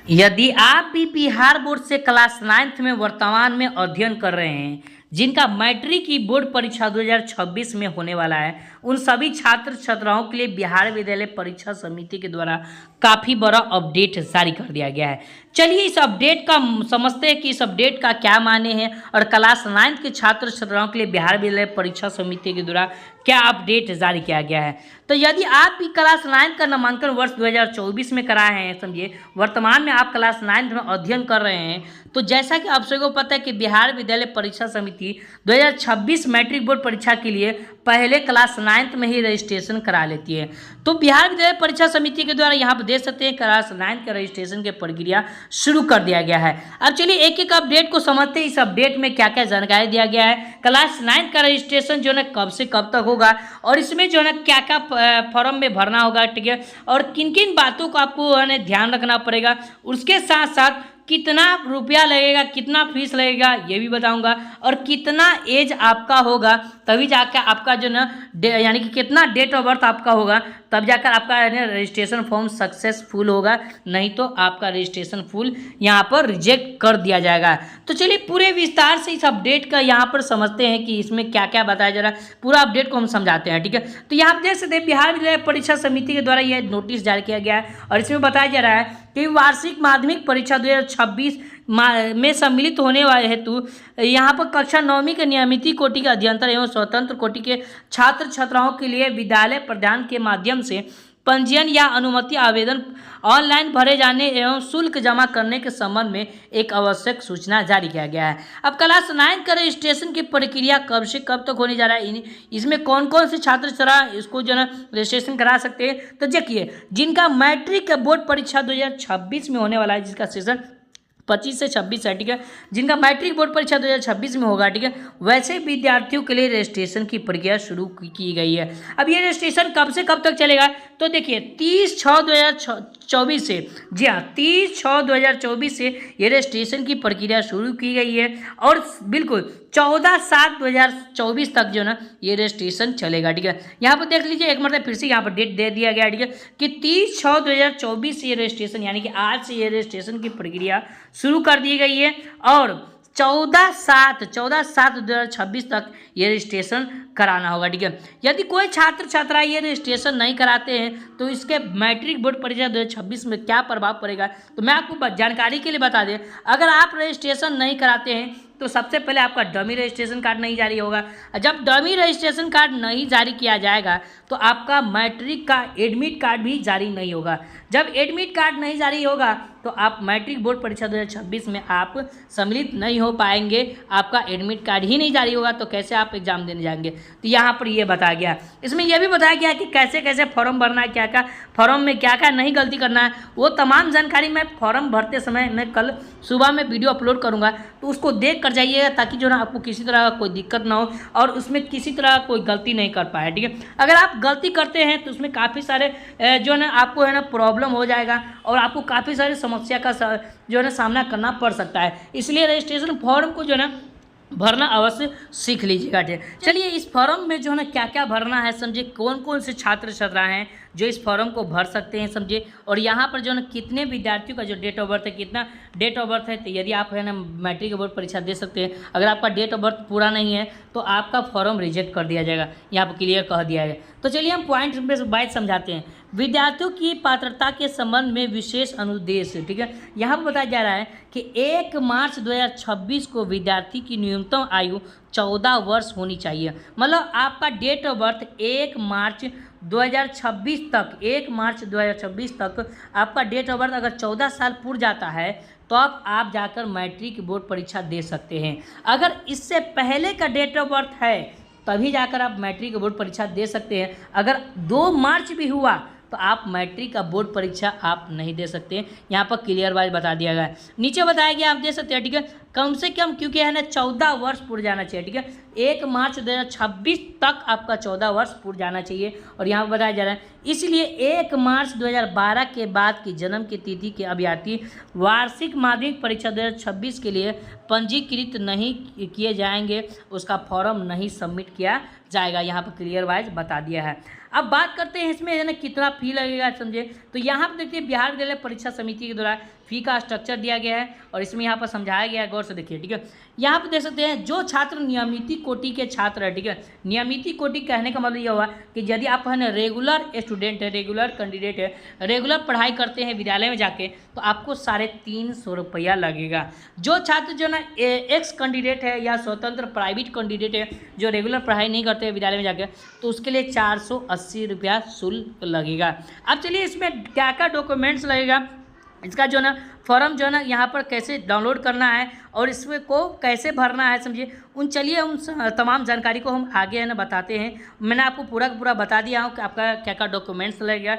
यदि आप भी बिहार बोर्ड से क्लास 9th में वर्तमान में अध्ययन कर रहे हैं, जिनका मैट्रिक की बोर्ड परीक्षा 2026 में होने वाला है, उन सभी छात्र छात्राओं के लिए बिहार विद्यालय परीक्षा समिति के द्वारा काफ़ी बड़ा अपडेट जारी कर दिया गया है। चलिए इस अपडेट का समझते हैं कि इस अपडेट का क्या माने हैं और क्लास 9th के छात्र छात्राओं के लिए बिहार विद्यालय परीक्षा समिति के द्वारा क्या अपडेट जारी किया गया है। तो यदि आप भी क्लास 9th का नामांकन वर्ष 2024 में कराए हैं, समझिए वर्तमान में आप क्लास 9th में अध्ययन कर रहे हैं, तो जैसा कि आप सभी को पता है कि बिहार विद्यालय परीक्षा समिति 2026 मैट्रिक बोर्ड परीक्षा के लिए पहले क्लास 9th में ही रजिस्ट्रेशन करा लेती है। तो बिहार विद्यालय परीक्षा समिति के द्वारा यहाँ पर देख सकते हैं क्लास 9th के रजिस्ट्रेशन की प्रक्रिया शुरू कर दिया गया है। अब चलिए एक एक अपडेट को समझते हैं, इस अपडेट में क्या क्या जानकारी दिया गया है, क्लास 9th का रजिस्ट्रेशन जो है कब से कब तक होगा और इसमें जो है क्या क्या फॉर्म में भरना होगा, ठीक है, और किन किन बातों को आपको ध्यान रखना पड़ेगा, उसके साथ साथ कितना रुपया लगेगा, कितना फीस लगेगा ये भी बताऊंगा, और कितना एज आपका होगा तभी जाकर आपका जो ना यानी कि कितना डेट ऑफ बर्थ आपका होगा तब जाकर आपका रजिस्ट्रेशन फॉर्म सक्सेसफुल होगा, नहीं तो आपका रजिस्ट्रेशन फुल यहाँ पर रिजेक्ट कर दिया जाएगा। तो चलिए पूरे विस्तार से इस अपडेट का यहाँ पर समझते हैं कि इसमें क्या क्या बताया जा रहा है, पूरा अपडेट को हम समझाते हैं, ठीक है। तो यहाँ आप देख सकते हैं बिहार विद्यालय परीक्षा समिति के द्वारा यह नोटिस जारी किया गया है और इसमें बताया जा रहा है कि वार्षिक माध्यमिक परीक्षा 2026 में सम्मिलित होने वाले हेतु यहाँ पर कक्षा 9वीं के नियमित कोटि के अध्यंतर एवं स्वतंत्र कोटि के छात्र छात्राओं के लिए विद्यालय प्रदान के माध्यम से पंजीयन या अनुमति आवेदन ऑनलाइन भरे जाने एवं शुल्क जमा करने के संबंध में एक आवश्यक सूचना जारी किया गया है। अब क्लास 9 का रजिस्ट्रेशन की प्रक्रिया कब से कब तक होने जा रहा है, इसमें कौन कौन से छात्र छात्रा इसको जो है रजिस्ट्रेशन करा सकते हैं, तो देखिए जिनका मैट्रिक बोर्ड परीक्षा 2026 में होने वाला है, जिसका सेशन 25 से 26 है, ठीक है, जिनका मैट्रिक बोर्ड परीक्षा 2026 में होगा, ठीक है, वैसे विद्यार्थियों के लिए रजिस्ट्रेशन की प्रक्रिया शुरू की गई है। अब ये रजिस्ट्रेशन कब से कब तक चलेगा, तो देखिए 30/6/2024 से, जी हाँ 30/6/2024 से ये रजिस्ट्रेशन की प्रक्रिया शुरू की गई है और बिल्कुल 14/7/2024 तक जो ना ये रजिस्ट्रेशन चलेगा, ठीक है। यहाँ पर देख लीजिए एक मतलब फिर से यहाँ पर डेट दे दिया गया, ठीक है, कि 30/6/2024 से ये रजिस्ट्रेशन यानी कि आज से ये रजिस्ट्रेशन की प्रक्रिया शुरू कर दी गई है और 14/7/2026 तक ये रजिस्ट्रेशन कराना होगा, ठीक है। यदि कोई छात्र छात्रा ये रजिस्ट्रेशन नहीं कराते हैं तो इसके मैट्रिक बोर्ड परीक्षा 2026 में क्या प्रभाव पड़ेगा, तो मैं आपको जानकारी के लिए बता दें, अगर आप रजिस्ट्रेशन नहीं कराते हैं तो सबसे पहले आपका डमी रजिस्ट्रेशन कार्ड नहीं जारी होगा। जब डमी रजिस्ट्रेशन कार्ड नहीं जारी किया जाएगा तो आपका मैट्रिक का एडमिट कार्ड भी जारी नहीं होगा। जब एडमिट कार्ड नहीं जारी होगा तो आप मैट्रिक बोर्ड परीक्षा 2026 में आप सम्मिलित नहीं हो पाएंगे, आपका एडमिट कार्ड ही नहीं जारी होगा तो कैसे आप एग्जाम देने जाएंगे। तो यहाँ पर ये बताया गया, इसमें यह भी बताया गया कि कैसे कैसे फॉर्म भरना है, क्या क्या फॉर्म में क्या क्या नहीं गलती करना है, वो तमाम जानकारी मैं फॉर्म भरते समय मैं कल सुबह में वीडियो अपलोड करूँगा, तो उसको देख कर जाइएगा ताकि जो ना आपको किसी तरह का कोई दिक्कत ना हो और उसमें किसी तरह कोई गलती नहीं कर पाए, ठीक है। अगर आप गलती करते हैं तो उसमें काफ़ी सारे जो है ना आपको है ना प्रॉब्लम हो जाएगा और आपको काफ़ी सारी समस्या का जो है ना सामना करना पड़ सकता है, इसलिए रजिस्ट्रेशन फॉर्म को जो है ना भरना अवश्य सीख लीजिएगा, ठीक है। चलिए इस फॉर्म में जो है ना क्या क्या भरना है समझिए, कौन कौन से छात्र छात्रा हैं जो इस फॉर्म को भर सकते हैं समझिए, और यहाँ पर जो है ना कितने विद्यार्थियों का जो डेट ऑफ बर्थ है, कितना डेट ऑफ बर्थ है, तो यदि आप है ना मैट्रिक बोर्ड परीक्षा दे सकते हैं, अगर आपका डेट ऑफ बर्थ पूरा नहीं है तो आपका फॉर्म रिजेक्ट कर दिया जाएगा, यहाँ पर क्लियर कह दिया है। तो चलिए हम पॉइंट वाइज समझाते हैं। विद्यार्थियों की पात्रता के संबंध में विशेष अनुदेश, ठीक है, यहाँ पर बताया जा रहा है कि 1 मार्च 2026 को विद्यार्थी की न्यूनतम आयु 14 वर्ष होनी चाहिए। मतलब आपका डेट ऑफ बर्थ 1 मार्च 2026 तक, 1 मार्च 2026 तक आपका डेट ऑफ बर्थ अगर 14 साल पूरा जाता है तो आप जाकर मैट्रिक बोर्ड परीक्षा दे सकते हैं। अगर इससे पहले का डेट ऑफ बर्थ है तभी जाकर आप मैट्रिक बोर्ड परीक्षा दे सकते हैं। अगर 2 मार्च भी हुआ तो आप मैट्रिक का बोर्ड परीक्षा आप नहीं दे सकते, यहाँ पर क्लियर वाइज बता दिया गया है। नीचे बताया गया आप दे सकते हैं, ठीक है, कम से कम क्योंकि है ना 14 वर्ष पूरा जाना चाहिए, ठीक है, 1 मार्च 2026 तक आपका 14 वर्ष पूरा जाना चाहिए और यहाँ पर बताया जा रहा है इसलिए 1 मार्च 2012 के बाद की जन्म की तिथि के अभ्यर्थी वार्षिक माध्यमिक परीक्षा 2026 के लिए पंजीकृत नहीं किए जाएंगे, उसका फॉर्म नहीं सबमिट किया जाएगा, यहाँ पर क्लियर वाइज बता दिया है। अब बात करते हैं इसमें है ना कितना फी लगेगा समझे, तो यहाँ पर देखिए बिहार विद्यालय परीक्षा समिति के द्वारा फ़ी का स्ट्रक्चर दिया गया है और इसमें यहाँ पर समझाया गया है, गौर से देखिए। ठीक है, यहाँ पर देख सकते हैं जो छात्र नियमित कोटि के छात्र है, ठीक है, नियमित कोटि कहने का मतलब यह हुआ कि यदि आप है ना रेगुलर स्टूडेंट है, रेगुलर कैंडिडेट है, रेगुलर पढ़ाई करते हैं विद्यालय में जाके, तो आपको 350 रुपया लगेगा। जो छात्र जो ना एक्स कैंडिडेट है या स्वतंत्र प्राइवेट कैंडिडेट है जो रेगुलर पढ़ाई नहीं करते हैं विद्यालय में जाके, तो उसके लिए 480 रुपया शुल्क लगेगा। अब चलिए इसमें क्या क्या डॉक्यूमेंट्स लगेगा, इसका जो ना फॉर्म जो ना यहाँ पर कैसे डाउनलोड करना है और इसमें को कैसे भरना है, समझिए चलिए उन तमाम जानकारी को हम आगे है ना बताते हैं। मैंने आपको पूरा का पूरा बता दिया हूँ कि आपका क्या क्या डॉक्यूमेंट्स लगेगा।